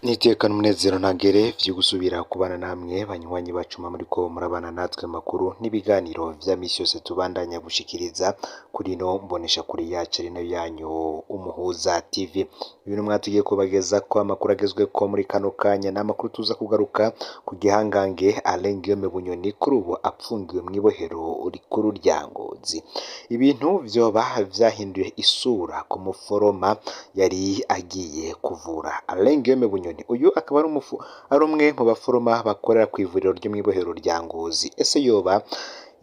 Nitekana umunezero ntangere vyo gusubira kubana namwe banywanyi bacuma muriko murabana natwe makuru n'ibiganiro vya misi yose tubandanya gushikiriza kuri no mbonesha kuri yacu ari nayo yanyu Umuhuza TV. Ibintu mwatugiye kubageza ko amakuru agezweko muri kano kanya n'amakuru tuza kugaruka ku gihangange Alain Guillaume Bunyoni kuri ubu apfungiwe mw'ibohero rikuru rya Ngozi. Ibintu vyoba vyahinduye isura ku muforoma yari agiye kuvura Alain Guillaume Bunyoni. Uyu akaba ari umwe mu baforoma bakorera ku ivuriro ryo mw'ibohero rya Ngozi. Ese yoba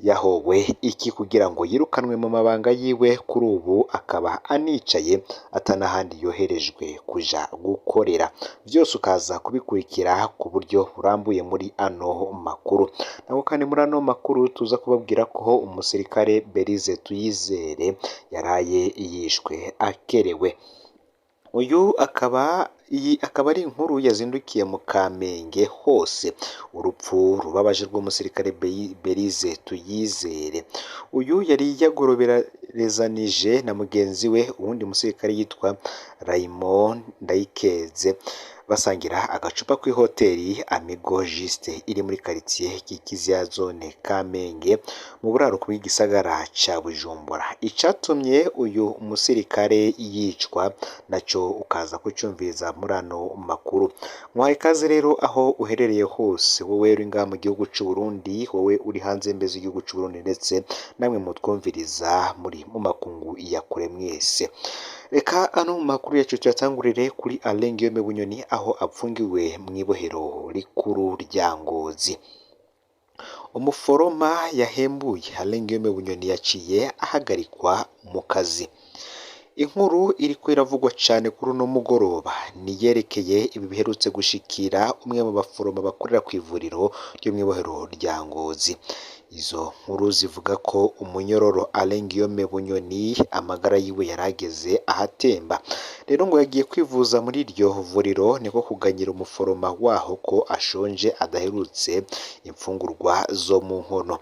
yahowe iki kugira ngo yirukanwe mu mabanga yiwe? Kuri ubu akaba anicaye atanahandi yoherejwe kuja gukorera. Vyose ukaza kubikurikira ku buryo burambuye muri ano makuru. Nako kandi muri ano makuru tuza kubabwira ko umusirikare Berize Tuyizere yaraye yishwe akerewe. Uyu akaba ari inkuru yazindukiye mu Kamenge hose, urupfu rubabaje rw'umusirikare Berize Tuyizere. Uyu yari yagoroberezanije na mugenzi we uwundi musirikare yitwa Raymond Ndayikeze basangira agacupa kw'ihoteli Amigo Juste iri muri quartier Kikizi ya zone Kamenge mu buraruko bw'igisagara ca Bujumbura. Icatumye uyu musirikare yicwa naco ukaza kucumviriza muri ano makuru. Mwahaye ikaze rero aho uherereye hose, wowe uri ngaha mu gihugu c'u Burundi, wowe uri hanze mbeze igihugu c'u Burundi, ndetse namwe mutwumviriza muri mu makungu ya kure mwese. Reka ano makuru yacu tuyatangurire kuri Alain Guillaume Bunyoni aho apfungiwe mw'ibohero rikuru rya Ngozi. Umuforoma yahembuye Alain Guillaume Bunyoni yaciye ahagarikwa mu kazi. Inkuru iriko iravugwa cane kuri uno mugoroba niyerekeye ibi biherutse gushikira umwe mu baforoma bakorera ku ivuriro ryo mw'ibohero rya Ngozi. Izo nkuru zivuga ko umunyororo Alain Guillaume Bunyoni amagara yiwe yarageze ahatemba. Rero ngo yagiye kwivuza muri iryo vuriro niko kuganyira umuforoma waho ko ashonje adaherutse imfungurwa zo mu nkono.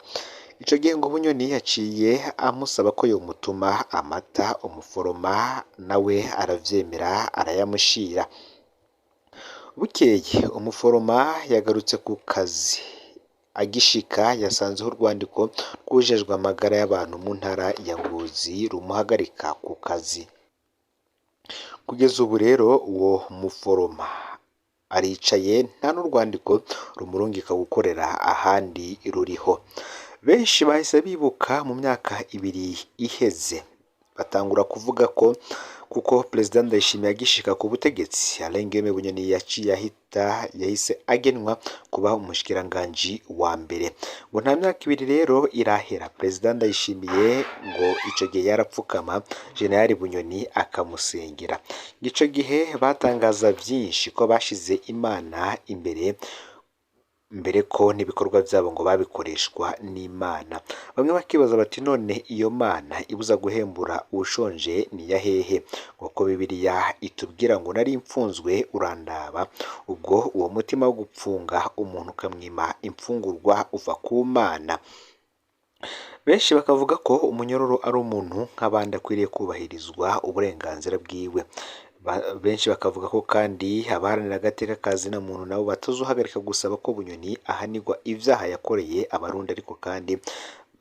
Ico gihe ngo Bunyoni yaciye amusaba ko yomutuma amata, umuforoma nawe aravyemera arayamushira. Bukeye umuforoma yagarutse ku kazi. Agishika yasanzeho urwandiko rwujejwe amagara y'abantu mu ntara ya Ngozi rumuhagarika ku kazi. Kugeza ubu rero uwo muforoma aricaye nta n'urwandiko rumurungika gukorera ahandi ruriho. Benshi bahise bibuka mu myaka ibiri iheze, batangura kuvuga ko kuko Perezida Ndayishimiye agishika ku butegetsi Alain Guillaume Bunyoni yahise agenwa kuba umushikiranganji wa mbere. Ngo nta myaka ibiri rero irahera Perezida Ndayishimiye ngo ico gihe yarapfukama General Bunyoni akamusengera. Ico gihe batangaza vyinshi ko bashize Imana mbere ko n'ibikorwa byabo ngo babikoreshwa n'Imana. Bamwe bakibaza bati none iyo Mana ibuza guhembura ushonje ni yahehe? Kuko Bibiliya itubwira ngo nari impfunzwe urandaba. Ubwo uwo mutima wo gupfunga umuntu ukamwima imfungurwa uva ku Mana. Benshi bakavuga ko umunyororo ari umuntu nk'abandi akwiriye kubahirizwa uburenganzira bwiwe. Benshi bakavuga ko kandi abaharanira agateka ka zina muntu nabo batazohagarika gusaba ko Bunyoni ahanirwa ivyaha yakoreye Abarundi, ariko kandi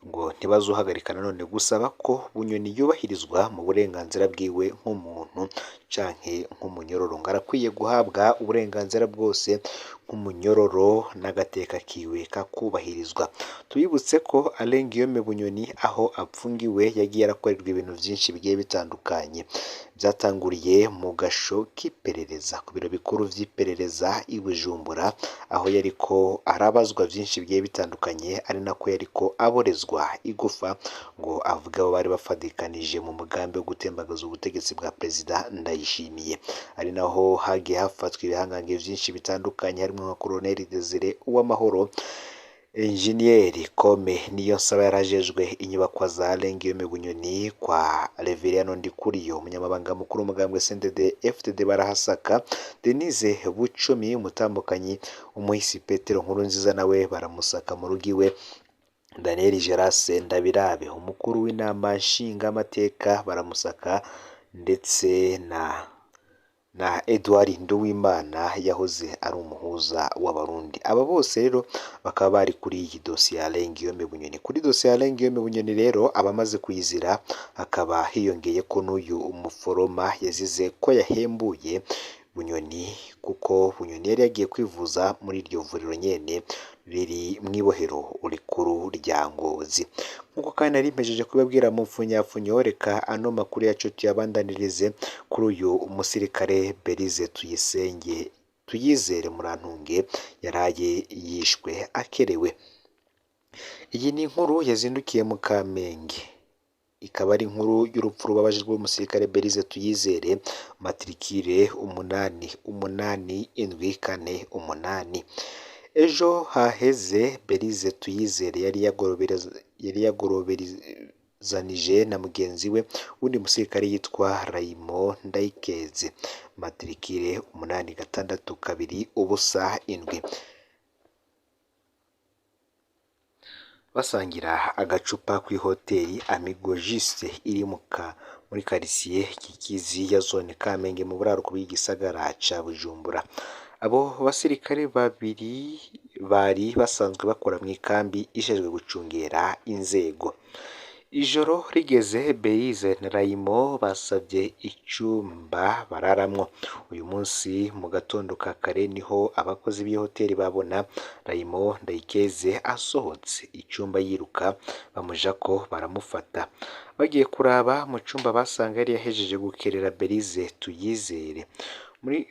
ngo ntibazohagarika nanone gusaba ko Bunyoni yubahirizwa mu burenganzira bwiwe nk'umuntu canke nk'umunyororo. Ngo arakwiye guhabwa uburenganzira bwose nk'umunyororo n'agateka kiwe kakubahirizwa. Tubibutse ko Alain Guillaume Bunyoni aho apfungiwe yagiye arakorerwa ibintu vyinshi bigiye bitandukanye. Byatanguriye mu gasho k'iperereza ku biro bikuru vy'iperereza i Bujumbura, aho yariko arabazwa vyinshi bigiye bitandukanye, ari nako yariko aborezwa igufa ngo avuga abo bari bafadikanije mu mugambi wo gutembagaza ubutegetsi bwa Perezida Ndayishimiye. Ari naho hagiye hafatwa ibihangange vyinshi bitandukanye, harimo nka Colonel Desire Uwamahoro, Engineer Kome Niyonsaba yarajejwe inyubakwa za Alain Guillaume Bunyoni kwa Reverien Ndikuriyo, umunyamabanga mukuru w'umugambwe CNDD FDD barahasaka. Denise Bucumi umutambukanyi umuhisi Petero Nkurunziza nawe baramusaka mu rugo iwe. Daniel Gerase Ndabirabe umukuru w'inama nshingamateka baramusaka, ndetse na na Edouard Nduwimana yahoze ari umuhuza w'abarundi. Aba bose rero bakaba bari kuri iyi dosiye ya Alain Guillaume Bunyoni. Kuri dosiye ya Alain Guillaume Bunyoni rero abamaze kuyizira hakaba hiyongeye ko n'uyu umuforoma yazize ko yahembuye Bunyoni, kuko Bunyoni yari yagiye kwivuza muri iryo vuriro nyene riri mw'ibohero rikuru rya Ngozi. Nk'uko kandi nari mpejeje kubabwira mu mfunyapfunyo, reka ano makuru yacu tuyabandanirize kuri uyu umusirikare Berize Tuyizere Murantunge yaraye yishwe akerewe. Iyi ni inkuru yazindukiye mu Kamenge, ikaba ari inkuru y'urupfu rubabaje rw'umusirikare Berize Tuyizere, matrikire 8874. Ejo haheze Berize Tuyizere yari yagoroberezanije na mugenzi we wundi musirikare yitwa Raymond Ndayikeze, matrikire 8627. Basangira agacupa ku hoteli Amigo Juste iri muri quartier Kikizi ya zone Kamenge mu buraruko bw'igisagara ca Bujumbura. Abo basirikare babiri bari basanzwe bakora mu ikambi ishejwe gucungera inzego. Ijoro rigeze Berize na Raymo basabye icumba bararamwo. Uyu munsi mu gatondo ka kare niho abakozi b'iyo hoteli babona Raymo Ndayikeze asohotse icumba yiruka, bamuja ko baramufata. Bagiye kuraba mu cumba basanga yari yahejeje gukerera Berize Tuyizere.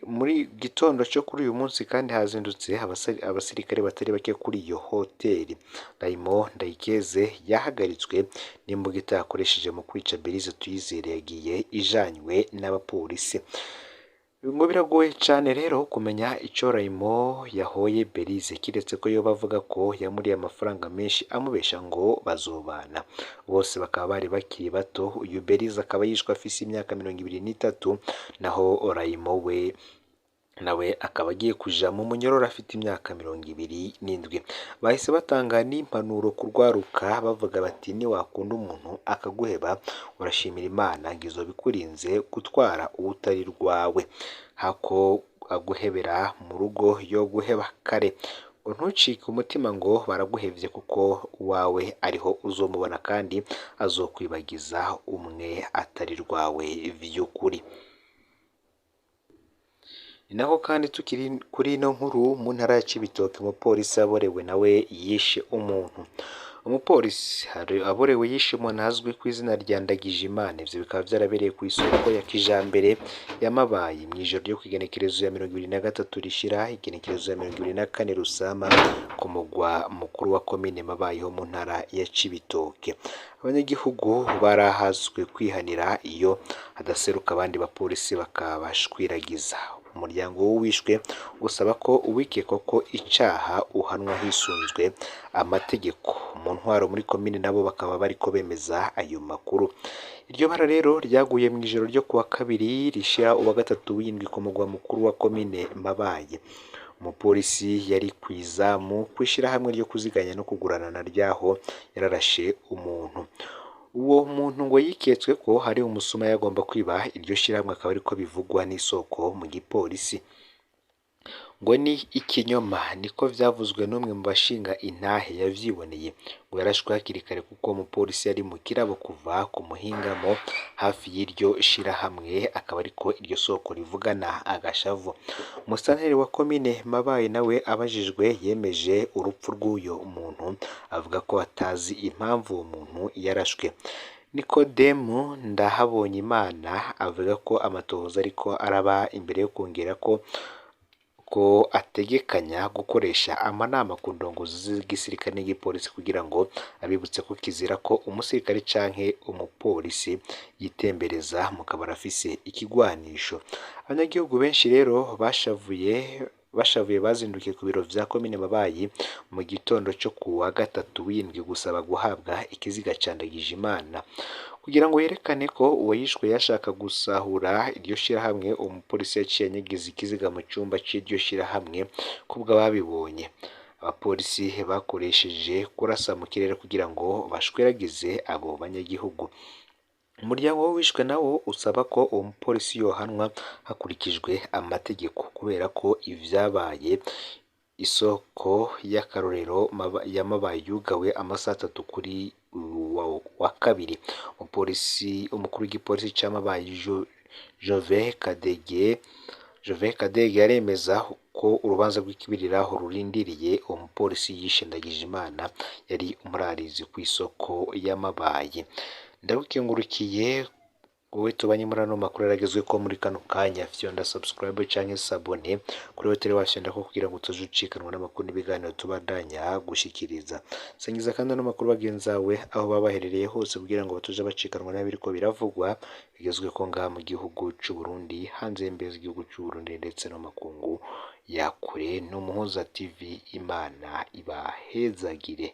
Muri gitondo cyo kuri uyu munsi kandi hazindutse abasirikare batari bake kuri iyo hoteli. Raymond Ndayikeze yahagaritswe n'imbugita yakoresheje mu kwica Berize Tuyizere yagiye ijanywe n'abapolisi. Ngo biragoye cyane rero kumenya icyo Raymond yahoye Berize, kiretse ko yo bavuga ko yamuriye amafaranga menshi amubesha ngo bazobana. Bose bakaba bari bakiri bato. Uyu Berize akaba yishwe afise imyaka 23, naho Raymond we nawe akaba agiye kuja mu munyororo afite imyaka 27. Bahise batanga n'impanuro kurwaruka bavuga bati ni wakunda umuntu akaguheba urashimira Imana ngo izobikurinze gutwara uwutari rwawe, hako aguhebera mu rugo yo guheba kare. Ngo ntucike umutima ngo baraguhevye, kuko wawe ariho uzomubona kandi azokwibagiza umwe atari rwawe vy'ukuri. Naho kandi tukiri kuri ino nkuru, mu ntara ya Cibitoke umupolisi aborewe nawe yishe umuntu. Umupolisi aborewe yishe umuntu azwi ku izina rya Ndagijimana. Ivyo bikaba vyarabereye ku isoko ya kijambere yamabaye mw'ijoro ryo kwigenekerezo ya 23 rishira igenekerezo ya 24 Rusama ku mugwa mukuru wa komine Mabayi ho mu ntara ya Cibitoke. Abanyagihugu barahaswe kwihanira iyo hadaseruka abandi bapolisi bakabashwiragiza. Umuryango w'uwishwe usaba ko uwikekwa ko icaha uhanwa hisunzwe amategeko. Mu ntwaro muri komine nabo bakaba bariko bemeza ayo makuru. Iryo bara rero ryaguye mu ijoro ryo kuwa kabiri rishira uwa gatatu w'indwi ku mugwa mukuru wa komine Mabayi. Umupolisi yari kwizamu kw'ishirahamwe ryo kuziganya no kugurana ryaho yararashe umuntu. Uwo muntu ngo yiketswe ko hari umusuma yagomba kwiba iryo shirahamwe, akaba ariko bivugwa n'isoko mu gipolisi. Ngo ni ikinyoma, niko vyavuzwe n'umwe mu bashinga intahe yavyiboneye. Ngo yarashwe hakiri kare kuko umupolisi yari mu kirabo kuva ku muhingamo hafi y'iryo shirahamwe, akaba ariko iryo soko rivugana agashavu. Musanteri wa komine Mabayi nawe abajijwe yemeje urupfu rw'uyo muntu, avuga ko atazi impamvu uwo muntu yarashwe. Nikodemu Ndahabonye Imana avuga ko amatohoza ariko araba imbere yo kongera ko ategekanya gukoresha amanama ku ndongozi z'igisirikare n'igipolisi kugira ngo abibutse ko kizira ko umusirikare canke umupolisi yitembereza mu kabari afise ikigwanisho. Abanyagihugu benshi rero bashavuye bazindukiye ku biro vya komine Mabayi mu gitondo cyo kuwa gatatu w'indwi gusaba guhabwa ikiziga ca Ndagijimana kugira ngo yerekane ko uwo yishwe yashaka gusahura iryo shirahamwe. Umupolisi yaciye anyegeza ikiziga mu cumba c'iryo shirahamwe kubwo babibonye. Abapolisi bakoresheje kurasa mu kirere kugira ngo bashweragize abo banyagihugu. umuryango w'uwishwe nawo usaba ko uwo mupolisi yohanwa hakurikijwe amategeko kubera ko ivyabaye isoko y'akarorero yamabaye yugawe amasaha 3 kuri wa kabiri. Umukuru w'igipolisi c'amabaye Jove Kadege yaremeza ko urubanza rw'ikibiriraho rurindiriye uwo mupolisi yishe Ndagijimana yari umurarizi kw'isoko y'amabaye. Ndagukengurukiye wowe tubanye muri ano makuru yaragezwe ko muri kano kanya fyonda subscribe canke sabone kuri hoteli wafyonda ko kugira ngo utoje ucikanwa n'amakuru n'ibiganiro tubandanya gushikiriza. Sangiza kandi ano makuru bagenzawe aho babaherereye hose kugira ngo batoje bacikanwa n'abiriko biravugwa bigezwe ko ngaha mu gihugu c'u Burundi hanze y'imbibe z'igihugu c'u Burundi ndetse no makungu ya kure. n'Umuhoza TV, Imana ibahezagire.